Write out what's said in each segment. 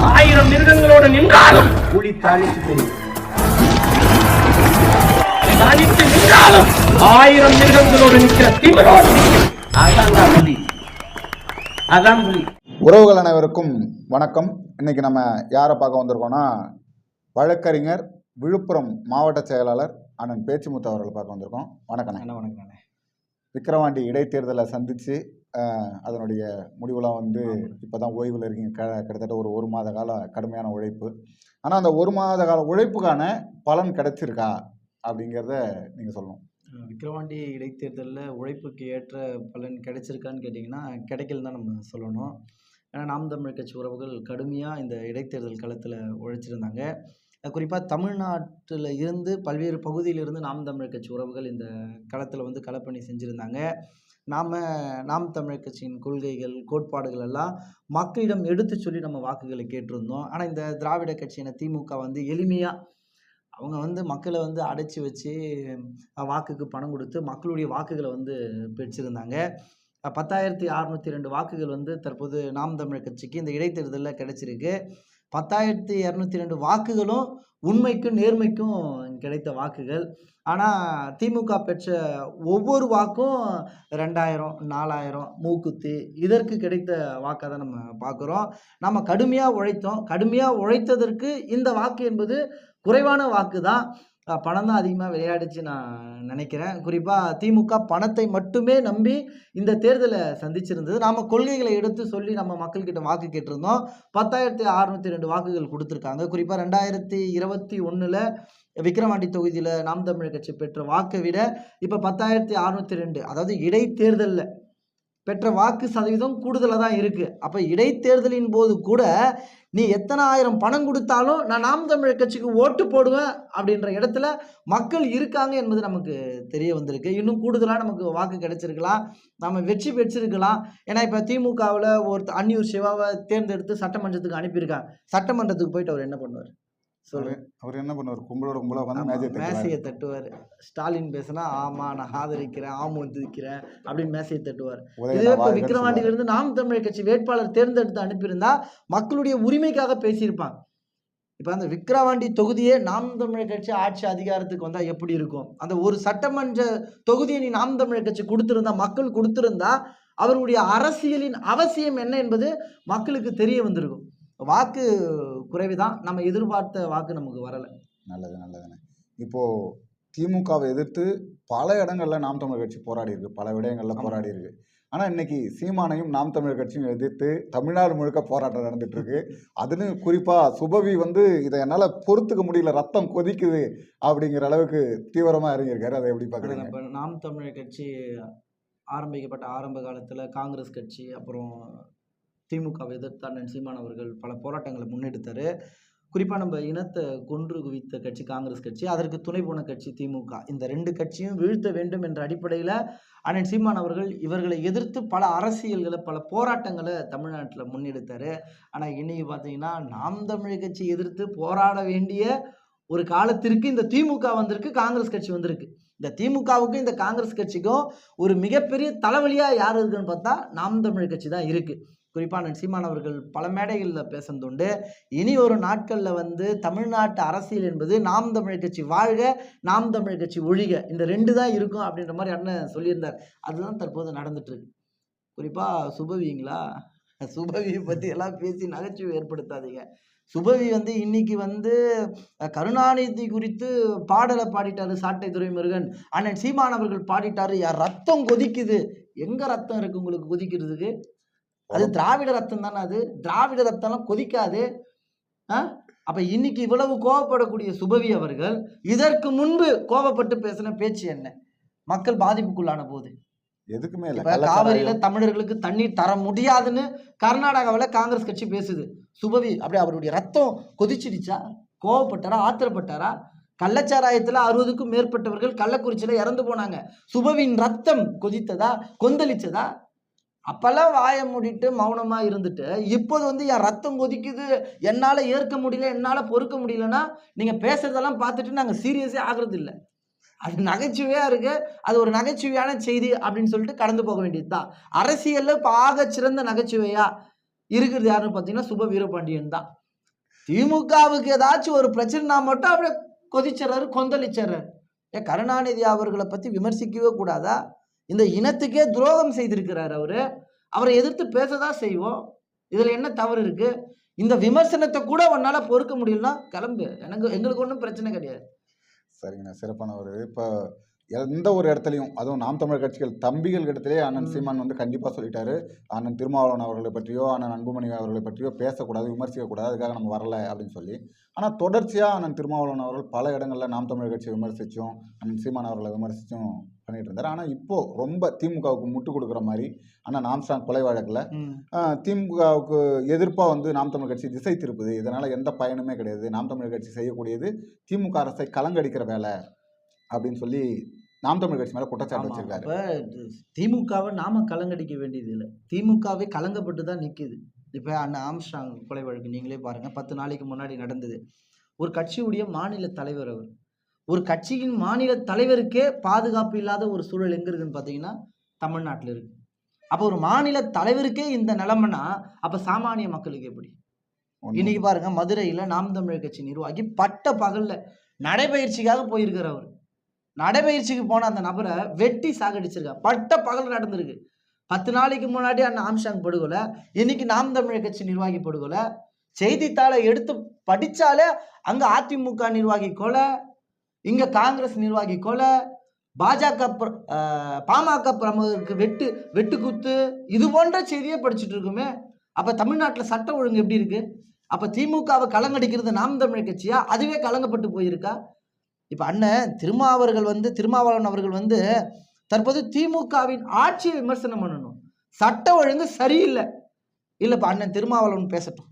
1000 மிருகங்களோடு நின்றாலும் புலி தனித்து தெரியும். தனித்து நின்றாலும் 1000 மிருகங்களோடு நிற்கிற திமிரோடு அதான் புலி. அதான் புலி. உறவுகள் அனைவருக்கும் வணக்கம். இன்னைக்கு நம்ம யாரை பார்க்க வந்திருக்கோம்னா, வழக்கறிஞர், விழுப்புரம் மாவட்ட செயலாளர் அண்ணன் பேச்சுமுத்து அவர்களை பார்க்க வந்திருக்கோம். வணக்கம். வணக்கம். விக்கிரவாண்டி இடைத்தேர்தலை சந்தித்து அதனுடைய முடிவுலாம் இப்போ தான் ஓய்வில் இருக்கீங்க. கிட்டத்தட்ட ஒரு மாத கால கடுமையான உழைப்பு. ஆனால் அந்த ஒரு மாத கால உழைப்புக்கான பலன் கிடைச்சிருக்கா அப்படிங்கிறத நீங்கள் சொல்லணும். விக்கிரவாண்டி இடைத்தேர்தலில் உழைப்புக்கு ஏற்ற பலன் கிடைச்சிருக்கான்னு கேட்டிங்கன்னா கிடைக்கல தான் நம்ம சொல்லணும். ஏன்னா நாம் தமிழர் கட்சி உறவுகள் கடுமையாக இந்த இடைத்தேர்தல் களத்தில் உழைச்சிருந்தாங்க. குறிப்பாக தமிழ்நாட்டில் இருந்து பல்வேறு பகுதியிலிருந்து நாம் தமிழர் கட்சி உறவுகள் இந்த களத்தில் களப்பணி செஞ்சுருந்தாங்க. நாம் தமிழர் கட்சியின் கொள்கைகள், கோட்பாடுகள் எல்லாம் மக்களிடம் எடுத்து சொல்லி நம்ம வாக்குகளை கேட்டிருந்தோம். ஆனால் இந்த திராவிட கட்சியான திமுக எளிமையாக அவங்க மக்களை அடைச்சி வச்சு வாக்குக்கு பணம் கொடுத்து மக்களுடைய வாக்குகளை பெற்றிருந்தாங்க. 10,602 வாக்குகள் தற்போது நாம் தமிழர் கட்சிக்கு இந்த இடைத்தேர்தலில் கிடைச்சிருக்கு. 10,202 வாக்குகளும் உண்மைக்கும் நேர்மைக்கும் கிடைத்த வாக்குகள். ஆனால் திமுக பெற்ற ஒவ்வொரு வாக்கும் 2000, 4000 மூக்குத்தி இதற்கு கிடைத்த வாக்காக தான் நம்ம பார்க்குறோம். நம்ம கடுமையாக உழைத்தோம். கடுமையாக உழைத்ததற்கு இந்த வாக்கு என்பது குறைவான வாக்கு தான். பணம் தான் அதிகமாக விளையாடுச்சு நான் நினைக்கிறேன். குறிப்பாக திமுக பணத்தை மட்டுமே நம்பி இந்த தேர்தலை சந்திச்சிருந்தது. நாம் கொள்கைகளை எடுத்து சொல்லி நம்ம மக்கள்கிட்ட வாக்கு கேட்டிருந்தோம். 10,602 வாக்குகள் கொடுத்துருக்காங்க. குறிப்பாக 2021 விக்கிரவாண்டி தொகுதியில் நாம் தமிழர் கட்சி பெற்ற வாக்கை விட இப்போ 10,602, அதாவது இடைத்தேர்தலில் பெற்ற வாக்கு சதவீதம் கூடுதலாக தான் இருக்குது. அப்போ இடைத்தேர்தலின் போது கூட நீ எத்தனை ஆயிரம் பணம் கொடுத்தாலும் நான் நாம் தமிழர் கட்சிக்கு ஓட்டு போடுவேன் அப்படின்ற இடத்துல மக்கள் இருக்காங்க என்பது நமக்கு தெரிய வந்திருக்கு. இன்னும் கூடுதலாக நமக்கு வாக்கு கிடைச்சிருக்கலாம், நம்ம வெற்றி பெற்றிருக்கலாம். ஏன்னா இப்போ திமுகவில் அன்னியூர் சிவாவை தேர்ந்தெடுத்து சட்டமன்றத்துக்கு அனுப்பியிருக்காங்க. சட்டமன்றத்துக்கு போயிட்டு அவர் என்ன பண்ணுவார் சொல்லுங்க? அவர் என்ன பண்ணுவார்? கும்பலோட மேசையை தட்டுவார். ஸ்டாலின் பேசினா ஆமா நான் ஆதரிக்கிறேன், ஆமோதிக்கிறேன் அப்படின்னு மேசையை தட்டுவார். இதுவே இப்போ விக்கிரவாண்டியிலிருந்து நாம் தமிழர் கட்சி வேட்பாளர் தேர்ந்தெடுத்து அனுப்பியிருந்தா மக்களுடைய உரிமைக்காக பேசியிருப்பாங்க. இப்போ அந்த விக்கிரவாண்டி தொகுதியே நாம் தமிழர் கட்சி ஆட்சி அதிகாரத்துக்கு வந்தால் எப்படி இருக்கும்? அந்த ஒரு சட்டமன்ற தொகுதியை நீ நாம் தமிழர் கட்சி கொடுத்திருந்தா, மக்கள் கொடுத்திருந்தா அவருடைய அரசியலின் அவசியம் என்ன என்பது மக்களுக்கு தெரிய வந்திருக்கும். வாக்கு குறைவுதான், நம்ம எதிர்பார்த்த வாக்கு நமக்கு வரலை. நல்லதுண்ணே. இப்போது திமுகவை எதிர்த்து பல இடங்கள்ல நாம் தமிழர் கட்சி போராடி இருக்கு, பல விடயங்கள்ல போராடி இருக்கு. ஆனால் இன்னைக்கு சீமானையும் நாம் தமிழர் கட்சியும் எதிர்த்து தமிழ்நாடு முழுக்க போராட்டம் நடந்துட்டு இருக்கு. அதுன்னு குறிப்பாக சுபவி இதை என்னால் பொறுத்துக்க முடியல, ரத்தம் கொதிக்குது அப்படிங்கிற அளவுக்கு தீவிரமாக இறங்கியிருக்காரு. அதை எப்படி பார்க்குறீங்க? இப்போ நாம் தமிழர் கட்சி ஆரம்பிக்கப்பட்ட ஆரம்ப காலத்தில் காங்கிரஸ் கட்சி, அப்புறம் திமுகவை எதிர்த்து அண்ணன் சீமான் அவர்கள் பல போராட்டங்களை முன்னெடுத்தார். குறிப்பாக நம்ம இனத்தை கொன்று குவித்த கட்சி காங்கிரஸ் கட்சி, அதற்கு துணை போன கட்சி திமுக. இந்த 2 கட்சியும் வீழ்த்த வேண்டும் என்ற அடிப்படையில் அண்ணன் சீமான் அவர்கள் இவர்களை எதிர்த்து பல அரசியல்களை, பல போராட்டங்களை தமிழ்நாட்டில் முன்னெடுத்தார். ஆனால் இன்னைக்கு பார்த்தீங்கன்னா நாம் தமிழர் கட்சி எதிர்த்து போராட வேண்டிய ஒரு காலத்திற்கு இந்த திமுக வந்திருக்கு, காங்கிரஸ் கட்சி வந்திருக்கு. இந்த திமுகவுக்கும் இந்த காங்கிரஸ் கட்சிக்கும் ஒரு மிகப்பெரிய தலைவலியாக யார் இருக்குன்னு பார்த்தா நாம் தமிழர் கட்சி தான் இருக்குது. குறிப்பாக சீமான் அவர்கள் பல மேடைகளில் பேசுனதுண்டு. இனி ஒரு நாட்களில் தமிழ்நாட்டு அரசியல் என்பது நாம் தமிழர் கட்சி வாழ்க, நாம் தமிழர் கட்சி ஒழிக, இந்த 2 தான் இருக்கும் அப்படின்ற மாதிரி அண்ணன் சொல்லியிருந்தார். அதுதான் தற்போது நடந்துட்டுருக்கு. குறிப்பாக சுபவிங்களா, சுபவியை பற்றி எல்லாம் பேசி நகைச்சுவை ஏற்படுத்தாதீங்க. சுபவி இன்னைக்கு கருணாநிதி குறித்து பாடலை பாடிட்டாரு சாட்டை துரைமுருகன். அண்ணன் சீமான் அவர்கள் பாடிட்டாரு, யார் ரத்தம் கொதிக்குது. எங்கே ரத்தம் இருக்கு உங்களுக்கு கொதிக்கிறதுக்கு? அது திராவிட ரத்தம் தானே. அது திராவிட ரத்தம்லாம் கொதிக்காது. அப்ப இன்னைக்கு இவ்வளவு கோபப்படக்கூடிய சுபவி அவர்கள் இதற்கு முன்பு கோபப்பட்டு பேசின பேச்சு என்ன? மக்கள் பாதிப்புக்குள்ளான போது எதுக்குமே காவிரியில தமிழர்களுக்கு தண்ணீர் தர முடியாதுன்னு கர்நாடகாவில் காங்கிரஸ் கட்சி பேசுது. சுபவி அப்படி அவருடைய ரத்தம் கொதிச்சிடுச்சா? கோபப்பட்டாரா? ஆத்திரப்பட்டாரா? கள்ளச்சாராயத்துல 60க்கும் மேற்பட்டவர்கள் கள்ளக்குறிச்சியில இறந்து போனாங்க. சுபவின் ரத்தம் கொதித்ததா? கொந்தளிச்சதா? அப்பெல்லாம் வாயை மூடிட்டு மௌனமா இருந்துட்டு இப்போது என் ரத்தம் கொதிக்குது, என்னால ஏற்க முடியல, என்னால பொறுக்க முடியலன்னா நீங்க பேசுறதெல்லாம் பார்த்துட்டு நாங்க சீரியஸே ஆகுறது இல்லை. அது நகைச்சுவையா இருக்கு, அது ஒரு நகைச்சுவையான செய்தி அப்படின்னு சொல்லிட்டு கடந்து போக வேண்டியதுதான். அரசியல்ல ஆக சிறந்த நகைச்சுவையா இருக்கிறது யாருன்னு பார்த்தீங்கன்னா சுப வீரபாண்டியன் தான். திமுகவுக்கு ஏதாச்சும் ஒரு பிரச்சனைனா மட்டும் அப்படியே கொதிச்சிடறாரு, கொந்தளிச்சிடறாரு. கருணாநிதி அவர்களை பத்தி விமர்சிக்கவே கூடாதா? இந்த இனத்துக்கே துரோகம் செய்திருக்கிறார் அவரு. அவரை எதிர்த்து பேசதான் செய்வோம். இதுல என்ன தவறு இருக்கு? இந்த விமர்சனத்தை கூட உன்னால பொறுக்க முடியலன்னா கிளம்பு. எங்களுக்கு ஒன்றும் பிரச்சனை கிடையாது. சரிங்கண்ணா, சிறப்பானவர். இப்போ எந்த ஒரு இடத்துலையும், அதுவும் நாம் தமிழர் கட்சிகள் தம்பிகள் இடத்திலே அண்ணன் சீமான் வந்து கண்டிப்பாக சொல்லிட்டாரு, அண்ணன் திருமாவளவன் அவர்களை பற்றியோ அண்ணன் அன்புமணி அவர்களை பற்றியோ பேசக்கூடாது, விமர்சிக்கக்கூடாது, அதுக்காக நம்ம வரல அப்படின்னு சொல்லி. ஆனால் தொடர்ச்சியாக அண்ணன் திருமாவளவன் அவர்கள் பல இடங்களில் நாம் தமிழர் கட்சியை விமர்சித்தும் அண்ணன் சீமான் அவர்களை விமர்சித்தும் பண்ணிட்டு இருந்தார். ஆனால் இப்போ ரொம்ப திமுகவுக்கு முட்டு கொடுக்குற மாதிரி அண்ணன் ஆம்ஸ்ட்ராங் கொலை வழக்கில் திமுகவுக்கு எதிர்ப்பாக வந்து நாம் தமிழர் கட்சி திசை திருப்புது, இதனால் எந்த பயனுமே கிடையாது, நாம் தமிழர் கட்சி செய்யக்கூடியது திமுக அரசை கலங்கடிக்கிற வேலை அப்படின்னு சொல்லி நாம் தமிழர் கட்சி மேல குற்றச்சாட்டு வச்சிருக்காரு. இப்ப திமுகவை நாம கலங்கடிக்க வேண்டியது இல்லை, திமுகவே கலங்கப்பட்டு தான் நிக்குது. இப்ப அண்ணன் ஆம்ஸ்ட்ராங் கொலை வழக்கு நீங்களே பாருங்க, 10 நாளைக்கு முன்னாடி நடந்தது. ஒரு கட்சியுடைய மாநில தலைவர் அவர். ஒரு கட்சியின் மாநில தலைவருக்கே பாதுகாப்பு இல்லாத ஒரு சூழல் எங்க இருக்குன்னு பாத்தீங்கன்னா தமிழ்நாட்டில் இருக்கு. அப்ப ஒரு மாநில தலைவருக்கே இந்த நிலைமைனா அப்ப சாமானிய மக்களுக்கு எப்படி? இன்னைக்கு பாருங்க, மதுரையில நாம் தமிழர் கட்சி நிர்வாகி பட்ட பகல்ல நடைபயிற்சிக்காக போயிருக்கிற அவர். நடைபயிற்சிக்கு போன அந்த நபரை வெட்டி சாகடிச்சிருக்காங்க. பட்ட பகல் நடந்திருக்கு. 10 நாளைக்கு முன்னாடி அண்ணன் ஆம்ஸ்ட்ராங் படுகொலை, இன்னைக்கு நாம் தமிழர் கட்சி நிர்வாகி படுகொலை. செய்தித்தாளை எடுத்து படிச்சாலே அங்க அதிமுக நிர்வாகி கொலை, இங்க காங்கிரஸ் நிர்வாகி கொலை, பாமக பிரமுகருக்கு வெட்டு குத்து, இது போன்ற செய்தியே படிச்சுட்டு இருக்குமே. அப்ப தமிழ்நாட்டுல சட்ட ஒழுங்கு எப்படி இருக்கு? அப்ப திமுகவை கலங்கடிக்கிறது நாம் தமிழர் கட்சியா? அதுவே கலங்கப்பட்டு போயிருக்கா? இப்ப அண்ணன் திருமாவளவன் அவர்கள் வந்து தற்போது திமுகவின் ஆட்சியை விமர்சனம் பண்ணணும். சட்ட ஒழுங்கு சரியில்லை. இல்லப்பா, அண்ணன் திருமாவளவன் பேசட்டும்,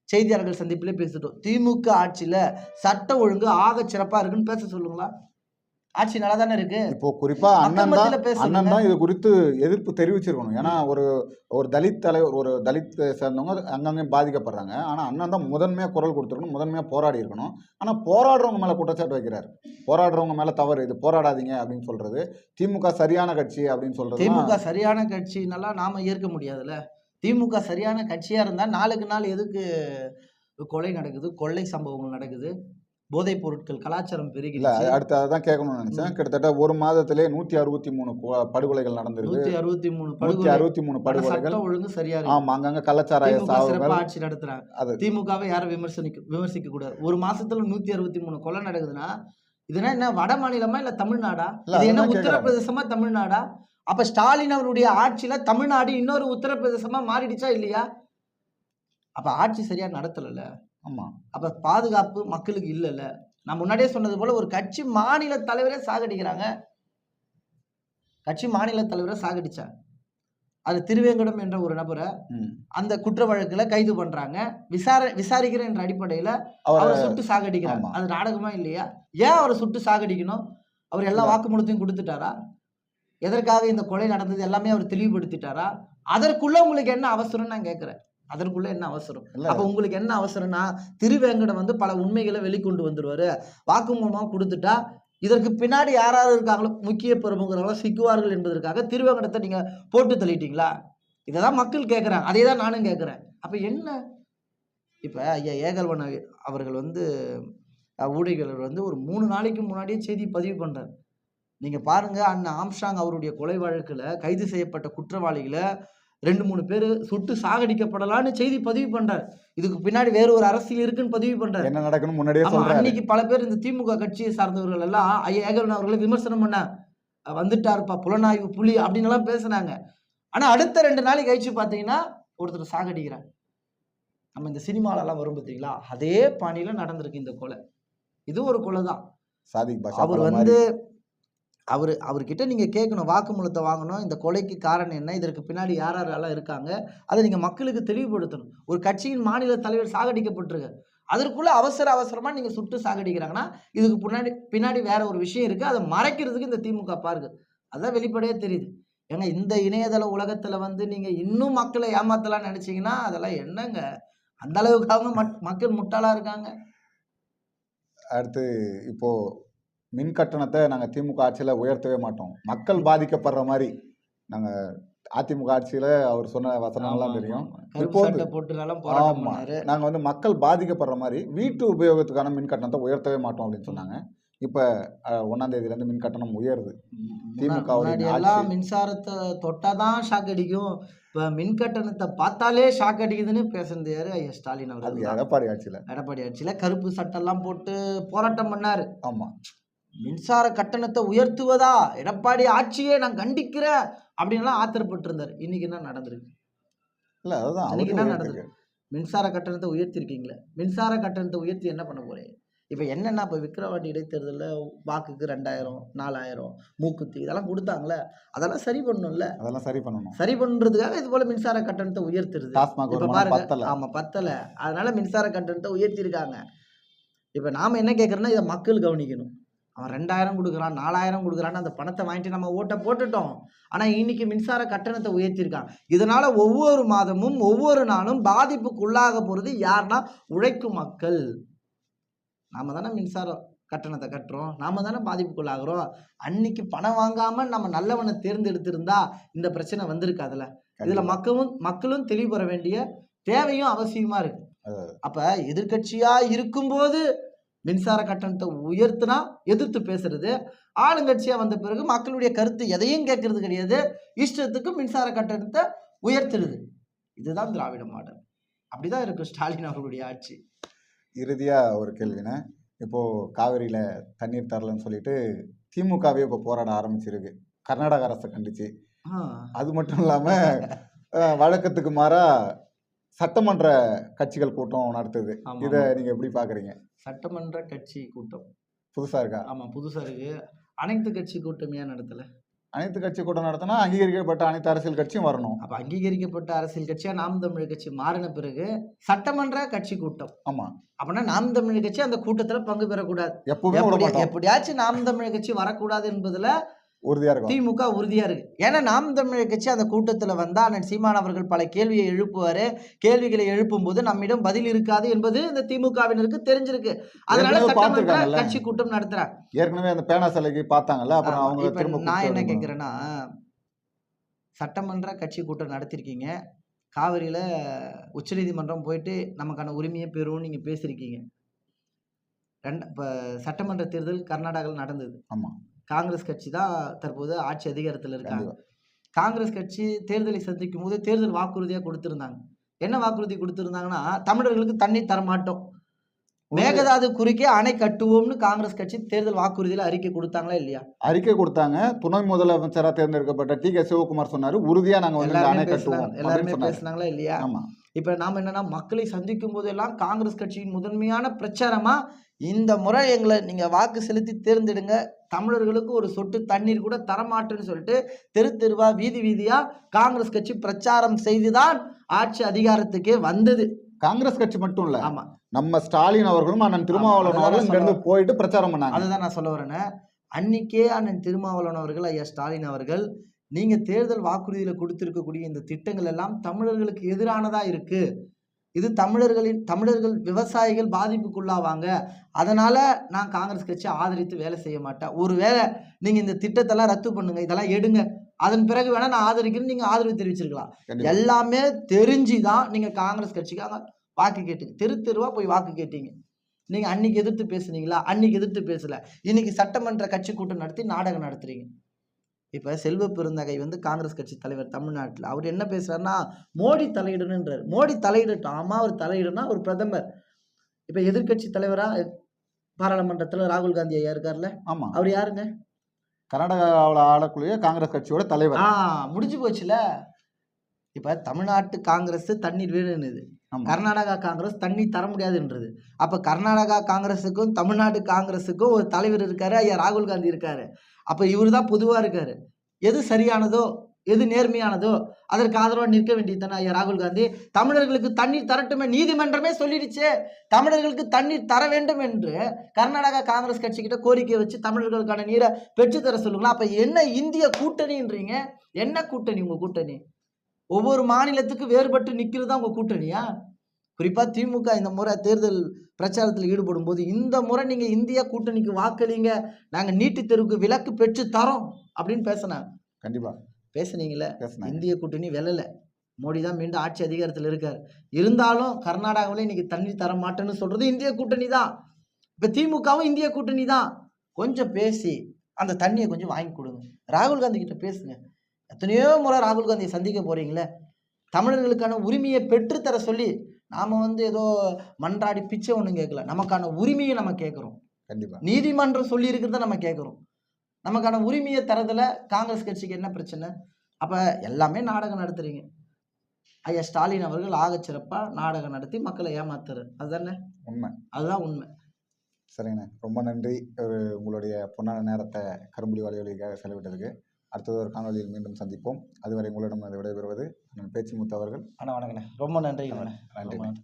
செய்தியாளர்கள் சந்திப்பிலே பேசட்டும். திமுக ஆட்சியில சட்ட ஒழுங்கு ஆக சிறப்பா இருக்குன்னு பேச சொல்லுங்களா? ஆட்சி நல்லா தானே இருக்கு. இப்போ குறிப்பா அண்ணன் தான் இது குறித்து எதிர்ப்பு தெரிவிச்சிருக்கணும். ஏன்னா ஒரு தலித் தலைவர், ஒரு தலித் சேர்ந்தவங்க அங்கங்கே பாதிக்கப்படுறாங்க. ஆனா அண்ணன் தான் முதன்மையா குரல் கொடுத்துருக்கணும், முதன்மையா போராடி இருக்கணும். ஆனா போராடுறவங்க மேல குற்றச்சாட்டு வைக்கிறாரு. போராடுறவங்க மேல தவறு, இது போராடாதீங்க அப்படின்னு சொல்றது. திமுக சரியான கட்சி அப்படின்னு சொல்றது. திமுக சரியான கட்சினாலாம் நாம ஏற்க முடியாதுல்ல. திமுக சரியான கட்சியா இருந்தா நாளுக்கு நாள் எதுக்கு கொலை நடக்குது, கொள்ளை சம்பவங்கள் நடக்குது, போதைப் பொருட்கள் கலாச்சாரம் பெருகில? அடுத்து அதான் கேட்கணும்னு நினைச்சேன். கிட்டத்தட்ட ஒரு மாதத்திலே 163 படுகொலைகள் நடந்திருக்கு. 163 படுகொலைகள். ஒழுங்கு சரியா இருக்கு. ஆமா, அங்கங்க கள்ளச்சாராய சாவுகள். ஆட்சி நடத்துறாங்க. திமுகவை யாரும் விமர்சிக்க கூடாது. ஒரு மாசத்துல 163 கொலை நடக்குதுன்னா இதுனா என்ன, வட மாநிலமா இல்ல தமிழ்நாடா? இது என்ன உத்தரப்பிரதேசமா தமிழ்நாடா? அப்ப ஸ்டாலின் அவருடைய ஆட்சியில தமிழ்நாடு இன்னொரு உத்தரப்பிரதேசமா மாறிடுச்சா இல்லையா? அப்ப ஆட்சி சரியா நடத்தல. ஆமா. அப்ப பாதுகாப்பு மக்களுக்கு இல்லைல்ல. நான் முன்னாடியே சொன்னது போல ஒரு கட்சி மாநில தலைவரே சாகடிக்கிறாங்க. கட்சி மாநில தலைவரை சாகடிச்சாங்க. அது திருவேங்கடம் என்ற ஒரு நபரை அந்த குற்ற வழக்குல கைது பண்றாங்க. விசாரிக்கிற என்ற அடிப்படையில அவரை சுட்டு சாகடிக்கிறாங்க. அது நாடகமா இல்லையா? ஏன் அவரை சுட்டு சாகடிக்கணும்? அவர் எல்லா வாக்குமூலத்தையும் கொடுத்துட்டாரா? எதற்காக இந்த கொலை நடந்தது எல்லாமே அவர் தெளிவுபடுத்திட்டாரா? அதற்குள்ள உங்களுக்கு என்ன அவசரம் நான் கேட்கிறேன். அதற்குள்ள என்ன அவசரம்? அப்ப உங்களுக்கு என்ன அவசரம்னா, திருவேங்கடம் பல உண்மைகளை வெளிக்கொண்டு வந்துருவாரு, வாக்குமூலமா கொடுத்துட்டா இதற்கு பின்னாடி யாராவது இருக்காங்களோ முக்கிய பிரமுகர்களோ சிக்குவார்கள் என்பதற்காக திருவேங்கடத்தை நீங்க போட்டு தள்ளிட்டீங்களா? இதைதான் மக்கள் கேட்கிறாங்க, அதே தான் நானும் கேட்கிறேன். அப்ப என்ன? இப்ப ஐயா ஏகல்வன் அவர்கள் ஊடகங்கள் ஒரு 3 நாளைக்கு முன்னாடியே செய்தி பதிவு பண்றாரு. நீங்க பாருங்க, அண்ணன் ஆம்ஸ்ட்ராங் அவருடைய கொலை வழக்குல கைது செய்யப்பட்ட குற்றவாளிகளை 2-3 பேர் சுட்டு சாகடிக்கப்படலான்னு செய்தி பதிவு பண்றாரு. இதுக்கு பின்னாடி வேற ஒரு அரசியல் இருக்குன்னு பதிவு பண்றாரு. என்ன நடக்கணும் முன்னாடியே சொல்றாரு. அன்னைக்கு பல பேர் இந்த திமுக கட்சியை சார்ந்தவர்கள் எல்லாம் ஐயா ஏகல்வன் அவர்களை விமர்சனம் பண்ண வந்துட்டாருப்பா புலனாய்வு புலி அப்படின்னு எல்லாம் பேசுனாங்க. ஆனா அடுத்த 2 நாளைக்கு கழிச்சு பாத்தீங்கன்னா ஒருத்தர் சாகடிக்கிறாங்க. நம்ம இந்த சினிமால எல்லாம் வரும் பார்த்தீங்களா, அதே பாணியில நடந்திருக்கு இந்த கொலை. இது ஒரு கொலை தான். அவர் அவர்கிட்ட நீங்க கேட்கணும், வாக்குமூலத்தை வாங்கணும். இந்த கொலைக்கு காரணம் என்ன, இதற்கு பின்னாடி யாரெல்லாம் இருக்காங்க, அதை நீங்க மக்களுக்கு தெளிவுபடுத்தணும். ஒரு கட்சியின் மாநில தலைவர் சாகடிக்கப்பட்டிருக்கு, அதற்குள்ள அவசரமா நீங்க சுட்டு சாகடிக்கிறாங்கன்னா இதுக்கு பின்னாடி வேற ஒரு விஷயம் இருக்கு. அதை மறைக்கிறதுக்கு இந்த திமுக பாருங்க, அதான் வெளிப்படையே தெரியுது. ஏன்னா இந்த இணையதள உலகத்துல நீங்க இன்னும் மக்களை ஏமாத்தலாம்னு நினைச்சீங்கன்னா அதெல்லாம் என்னங்க, அந்த அளவுக்கு அவங்க மக்கள் முட்டாளா இருக்காங்க. அடுத்து இப்போ மின் கட்டணத்தை நாங்கள் திமுக ஆட்சியில் உயர்த்தவே மாட்டோம், மக்கள் பாதிக்கப்படுற மாதிரி நாங்கள் அதிமுக ஆட்சியில அவர் சொன்ன வசனங்கள்லாம் ஆமா, தெரியும். ஆமா. கருப்பு இப்போ வந்து சட்டை போட்டுனாலும் போராட்டம் ஆமா. பண்ணாரு. நாங்க வந்து மக்கள் பாதிக்கப்படுற மாரி வீட்டு உபயோகத்துக்கான மின் கட்டணத்தை உயர்த்தவே மாட்டோம் அப்படின்னு சொன்னாங்க. இப்ப 1ஆம் தேதியிலேருந்து மின் கட்டணம் உயருது. திமுகவுடைய முன்னாடி ஆட்சி எல்லாம் மின்சாரத்தை தொட்டாதான் ஷாக் அடிக்கும். இப்ப மின் கட்டணத்தை பார்த்தாலே ஷாக் அடிக்குதுன்னு பேசுனது யாரு? ஐயா ஸ்டாலின் அது அவர்கள் தான். எடப்பாடி ஆட்சியில. எடப்பாடி ஆட்சியில கருப்பு சட்டெல்லாம் போட்டு போராட்டம் பண்ணாரு. ஆமா. மின்சார கட்டணத்தை உயர்த்துவதா எடப்பாடி ஆட்சியை நான் கண்டிக்கிறேன் அப்படின்லாம் ஆத்திரப்பட்டு இருந்தாரு. இன்னைக்கு என்ன நடந்திருக்கு? இல்ல அதுதான் இன்னைக்கு அவரே என்ன உயர்த்திருக்கு. நடந்திருக்கு? மின்சார கட்டணத்தை உயர்த்திருக்கீங்களே, மின்சார கட்டணத்தை உயர்த்தி என்ன பண்ண போறீங்க? இப்ப என்னன்னா, இப்ப விக்கிரவாண்டி இடைத்தேர்தல்ல வாக்குக்கு 2000 4000 மூக்குத்தி இதெல்லாம் கொடுத்தாங்கல்ல, அதெல்லாம் சரி பண்ணணும்ல. அதெல்லாம் சரி பண்ணணும். சரி பண்றதுக்காக இது போல மின்சார கட்டணத்தை உயர்த்துறது. டாஸ்மாக் இப்ப வருமானம் பாருங்க, பத்தல. ஆமா பத்தல. அதனால மின்சார கட்டணத்தை உயர்த்திருக்காங்க. இப்ப நாம என்ன கேட்கறோம்னா, இதை மக்கள் கவனிக்கணும். அவன் 2000 கொடுக்குறான் 4000 கொடுக்குறான்னு அந்த பணத்தை வாங்கிட்டு நம்ம ஓட்டை போட்டுட்டோம். ஆனா இன்னைக்கு மின்சார கட்டணத்தை உயர்த்திருக்கான். இதனால ஒவ்வொரு மாதமும் ஒவ்வொரு நாளும் பாதிப்புக்குள்ளாக போறது யாருன்னா உழைக்கும் மக்கள். நாம தானே மின்சார கட்டணத்தை கட்டுறோம், நாம தானே பாதிப்புக்குள்ளாகிறோம். அன்னைக்கு பணம் வாங்காம நம்ம நல்லவனை தேர்ந்தெடுத்திருந்தா இந்த பிரச்சனை வந்திருக்காதுல்ல. இதுல மக்களும் தெளிவு பெற வேண்டிய தேவையும் அவசியமா இருக்கு. அப்ப எதிர்க்கட்சியா இருக்கும்போது மின்சார கட்டணத்தை உயர்த்தினா எதிர்த்து பேசுறது, ஆளுங்கட்சியா வந்த பிறகு மக்களுடைய கருத்து எதையும் கேட்கறது கிடையாது, இஷ்டத்துக்கு மின்சார கட்டணத்தை உயர்த்துறது. இதுதான் திராவிட மாடல். அப்படிதான் இருக்கு ஸ்டாலின் அவர்களுடைய ஆட்சி. இறுதியா ஒரு கேள்வினா, இப்போ காவிரியில தண்ணீர் தரலன்னு சொல்லிட்டு திமுகவே இப்போ போராட ஆரம்பிச்சிருக்கு, கர்நாடக அரசை கண்டிச்சு. அது மட்டும் இல்லாம வழக்கத்துக்கு மாறா சட்டமன்ற கட்சிகள் கூட்டம் நடத்துது. இதை நீங்க எப்படி பாக்குறீங்க? சட்டமன்ற கட்சி கூட்டம் புதுசா இருக்கா? ஆமா புதுசா இருக்கு. அனைத்து கட்சி கூட்டம் ஏன் நடத்தல? அனைத்து கட்சி கூட்டம் நடத்தினா அங்கீகரிக்கப்பட்ட அனைத்து அரசியல் கட்சியும் வரணும். அப்ப அங்கீகரிக்கப்பட்ட அரசியல் கட்சியா நாம் தமிழர் கட்சி மாறின பிறகு சட்டமன்ற கட்சி கூட்டம். ஆமா. அப்படின்னா நாம் தமிழர் கட்சி அந்த கூட்டத்துல பங்கு பெறக்கூடாது. எப்பவுமே எப்படியாச்சும் நாம் தமிழர் கட்சி வரக்கூடாது என்பதுல உறுதியா இருக்கும். திமுக உறுதியா இருக்கு. ஏன்னா நாம் தமிழர் கட்சி அந்த கூட்டத்துல வந்தா அண்ணன் சீமான் அவர்கள் பல கேள்வியை எழுப்புவாரு. கேள்விகளை எழுப்பும் போது நம்மிடம் பதில் இருக்காது என்பது இந்த திமுகவினருக்கு தெரிஞ்சிருக்கு. அதனால சட்டமன்ற கட்சி கூட்டம் நடத்துறாங்க. ஏற்கனவே அந்த பேனா சிலைக்கு பார்த்தாங்கல்ல, அப்புறம் அவங்க திரும்ப நான் என்ன கேட்கிறேன்னா, சட்டமன்ற கட்சி கூட்டம் நடத்திருக்கீங்க, காவிரியில உச்சநீதிமன்றம் போயிட்டு நமக்கான உரிமையை பெறும் நீங்க பேசிருக்கீங்க. இப்ப சட்டமன்ற தேர்தல் கர்நாடகாவில் நடந்தது. ஆமா. காங்கிரஸ் கட்சி தான் தற்போது ஆட்சி அதிகாரத்தில் இருக்காங்க. காங்கிரஸ் கட்சி தேர்தலை சந்திக்கும் போது தேர்தல் வாக்குறுதியா கொடுத்திருந்தாங்க. என்ன வாக்குறுதி கொடுத்திருந்தாங்கன்னா, தமிழர்களுக்கு தண்ணீர் தரமாட்டோம், மேகதாது குறுக்கே அணை கட்டுவோம்னு காங்கிரஸ் கட்சி தேர்தல் வாக்குறுதியில அறிக்கை கொடுத்தாங்களா இல்லையா? அறிக்கை கொடுத்தாங்க. துணை முதலமைச்சரா தேர்ந்தெடுக்கப்பட்ட டி.கே. சிவகுமார் சொன்னாரு, உறுதியா நாங்க வந்து அணை கட்டுவோம். எல்லாருமே பேசினாங்களா இல்லையா? ஆமா. இப்ப நாம என்னன்னா, மக்களை சந்திக்கும் போதெல்லாம் காங்கிரஸ் கட்சியின் முதன்மையான பிரச்சாரமா இந்த முறை எங்களை நீங்க வாக்கு செலுத்தி தேர்ந்தெடுங்க, தமிழர்களுக்கு ஒரு சொட்டு தண்ணீர் கூட தரமாட்டேன்னு சொல்லிட்டு தெரு தெருவா வீதி வீதியா காங்கிரஸ் கட்சி பிரச்சாரம் செய்துதான் ஆட்சி அதிகாரத்துக்கே வந்தது. காங்கிரஸ் கட்சி மட்டும் இல்ல, ஆமா, நம்ம ஸ்டாலின் அவர்களும் அண்ணன் திருமாவளவன் அவர்களும் இங்க இருந்து போயிட்டு பிரச்சாரம் பண்ணாங்க. அதுதான் நான் சொல்ல வரேன்னு. அன்னைக்கே அண்ணன் திருமாவளவன் அவர்கள், ஐயா ஸ்டாலின் அவர்கள், நீங்க தேர்தல் வாக்குறுதியில கொடுத்திருக்கக்கூடிய இந்த திட்டங்கள் எல்லாம் தமிழர்களுக்கு எதிரானதா இருக்கு, இது தமிழர்கள் விவசாயிகள் பாதிப்புக்குள்ளாவாங்க, அதனால நான் காங்கிரஸ் கட்சி ஆதரித்து வேலை செய்ய மாட்டேன், ஒருவேளை நீங்க இந்த திட்டத்தெல்லாம் ரத்து பண்ணுங்க, இதெல்லாம் எடுங்க, அதன் பிறகு வேணா நான் ஆதரிக்கிறேன்னு நீங்க ஆதரவு தெரிவிச்சிருக்கலாம். எல்லாமே தெரிஞ்சுதான் நீங்க காங்கிரஸ் கட்சிக்காக வாக்கு கேட்டீங்க, தெரு தெருவா போய் வாக்கு கேட்டீங்க. நீங்க அன்னைக்கு எதிர்த்து பேசுனீங்களா? அன்னைக்கு எதிர்த்து பேசல. இன்னைக்கு சட்டமன்ற கட்சி கூட்டம் நடத்தி நாடகம் நடத்துறீங்க. இப்ப செல்வ பெருந்தகை வந்து காங்கிரஸ் கட்சி தலைவர் தமிழ்நாட்டில், அவர் என்ன பேசுறாருன்னா, மோடி தலையிடணுன்றார். மோடி தலையிடட்டும், ஆமா அவர் தலையிடனா ஒரு பிரதமர். இப்ப எதிர்கட்சி தலைவரா பாராளுமன்றத்துல ராகுல் காந்தி ஐயா இருக்காருல்ல, ஆமா, அவர் யாருங்க? கர்நாடகாவில் ஆளக்கூடிய காங்கிரஸ் கட்சியோட தலைவர். முடிஞ்சு போச்சுல. இப்ப தமிழ்நாட்டு காங்கிரஸ் தண்ணீர் வேணும்னுது, கர்நாடகா காங்கிரஸ் தண்ணீர் தர முடியாதுன்றது. அப்ப கர்நாடகா காங்கிரஸுக்கும் தமிழ்நாடு காங்கிரஸுக்கும் ஒரு தலைவர் இருக்காரு, ஐயா ராகுல் காந்தி இருக்காரு. அப்ப இவரு தான் பொதுவா இருக்காரு. எது சரியானதோ எது நேர்மையானதோ அதற்கு ஆதரவா நிற்க வேண்டியதுதானே ஐயா ராகுல் காந்தி. தமிழர்களுக்கு தண்ணீர் தரட்டுமே, நீதிமன்றமே சொல்லிடுச்சே தமிழர்களுக்கு தண்ணீர் தர வேண்டும் என்று. கர்நாடகா காங்கிரஸ் கட்சி கிட்ட கோரிக்கை வச்சு தமிழர்களுக்கான நீரை பெற்றுத்தர சொல்லுங்களா. அப்ப என்ன இந்திய கூட்டணின்றீங்க? என்ன கூட்டணி உங்க கூட்டணி? ஒவ்வொரு மாநிலத்துக்கு வேறுபட்டு நிக்கிறதா உங்க கூட்டணியா? குறிப்பா திமுக இந்த முறை தேர்தல் பிரச்சாரத்தில் ஈடுபடும் போது, இந்த முறை நீங்க இந்தியா கூட்டணிக்கு வாக்களிங்க, நாங்க நீட்டு தெருவுக்கு விலக்கு பெற்று தரோம் அப்படின்னு பேசினாங்க. கண்டிப்பா பேசுனீங்களே, பேசுனாங்க. இந்திய கூட்டணி வெல்லல. மோடி தான் மீண்டும் ஆட்சி அதிகாரத்தில் இருக்கார். இருந்தாலும் கர்நாடகாவில் இன்னைக்கு தண்ணி தர மாட்டேன்னு சொல்றது இந்திய கூட்டணி தான். இப்ப திமுகவும் இந்திய கூட்டணி தான். கொஞ்சம் பேசி அந்த தண்ணியை கொஞ்சம் வாங்கி கொடுங்க. ராகுல் காந்தி கிட்ட பேசுங்க. எத்தனையோ முறை ராகுல் காந்தியை சந்திக்க போறீங்களே, தமிழர்களுக்கான உரிமையை பெற்றுத்தர சொல்லி நாம ஏதோ மன்றாடி பிச்சை ஒன்றும் கேட்கல. நமக்கான உரிமையை நம்ம கேட்கிறோம். கண்டிப்பா. நீதிமன்றம் சொல்லி இருக்கிறத நம்ம கேட்கிறோம். நமக்கான உரிமையை தரதுல காங்கிரஸ் கட்சிக்கு என்ன பிரச்சனை? அப்ப எல்லாமே நாடகம் நடத்துறீங்க. ஐயா ஸ்டாலின் அவர்கள் ஆகச் சிறப்பா நாடகம் நடத்தி மக்களை ஏமாத்துறாரு. அதுதானே உண்மை. அதுதான் உண்மை. சரிங்கண்ணே, ரொம்ப நன்றி. உங்களுடைய பொன்னான நேரத்தை கரும்புலி வாலிகளுக்காக செலவிட்டதுக்கு. அடுத்தது ஒரு காணொலியில் மீண்டும் சந்திப்போம். அதுவரை உங்களிடம் விடைபெறுவது பேச்சு முத்து அவர்கள். வணக்கண்ணே. ரொம்ப நன்றி. நன்றி.